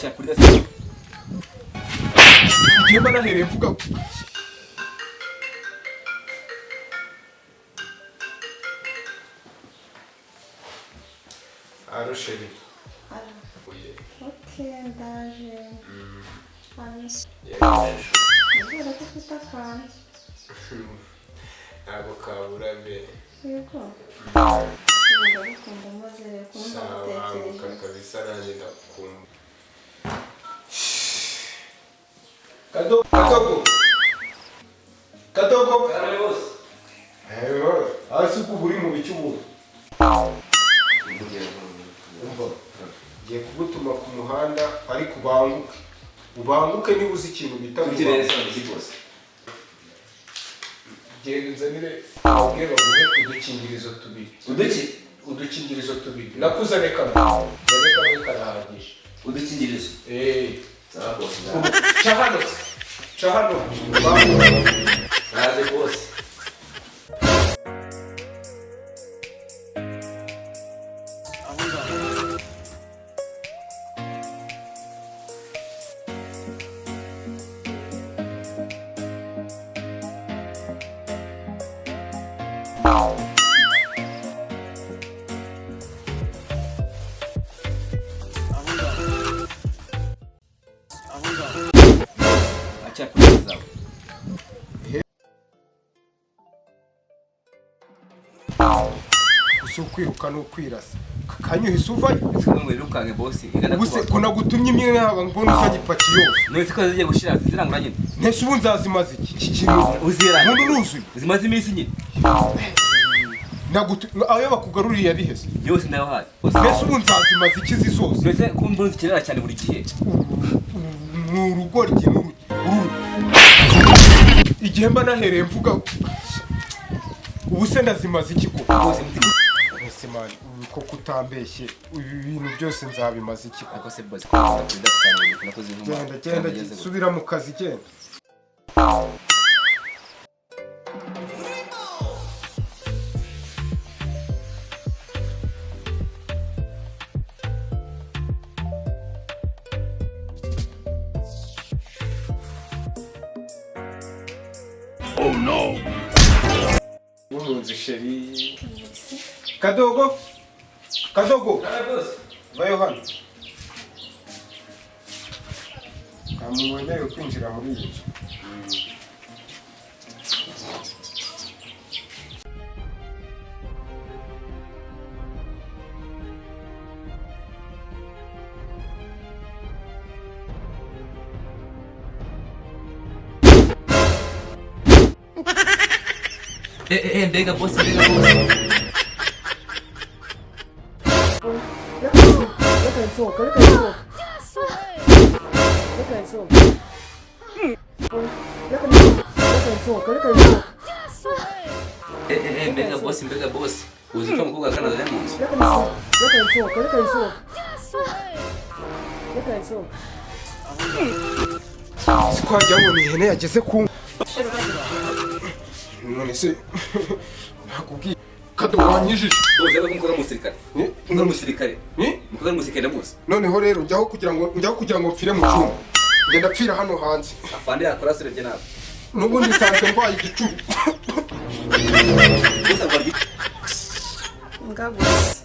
Acha polisi. Igihemba nahereye mvuga Alo sheri. Alo. Oye. Okay, ndaje. Amis. Ndabona ko ufite akantu. Ntabwo kabura be. Yego. Ndagukunda maze rero kumva Sawa, gutekereje. kabisa nanjye ndakumva. Kadogo. Karame bose. Hasi kuburi mu bicyubu. Umva. Giye kugutuma ku muhanda ari kubanguka. Ubanguke niba uzi ikintu bita Kutireza n'ikigose. Nzanire ubwe baguhe udukingirizo tubiri. Udukingirizo tubiri. Nakuzane kamwe. Reka karahagije. Udukingirizo. Sawa bose. Chahano. Kaze bose. Acha polisi zao. Usukwiruka no kwirasa. Kanyuhise uvayo. Sikwe mwirukange bosi. Igana Ubuse ko nagutumye imwe yaba mbona usagipaki yose. None siko zigiye gushira zirangura nyine. Ntese ubu nzazimaze iki kintu. Uzira. Mundu nuzuye. Zimaze iminsi nyine. Ayo bakugaruriye yabiheze. Yose nayo hayi. Ntese ubu nzazimaze iki zizose. None kumbura zikirera cyane buri gihe. Mu rugo ry'inuru. Igihemba nahereye mvuga ubuse ndazimaze iki ko. Bose mutima. Mani uko kutambeshye ibintu byose nzabimaze iki ko. Akose bosi ko ndakunda cyane nakoze nk'umuntu. Genda subira mu kazi genda. Oh no. Umunzi sheri. Kadogo. Karame bosi. Vayo hano. Kamuwemereye kwinjira muri iyi nzu. Mbega bosi. Mbega bosi. Uzi ko mukobwa kana dare mu nzu. Sikwajya ngo ni ihene yageze ku none se nakubwiye Kadogo wanyijije. Bosi aba kumukora musirikare. Kumukora musirikare. Mukora musirikare bosi. Noneho rero njyaho kugira ngo mfire mu cyumba. Ngenda pfira hano hanze. Afande yakora sirebye nawe. Nubundi nsanzwe ndwaye igicuri. Bosi agwa Ngagusa.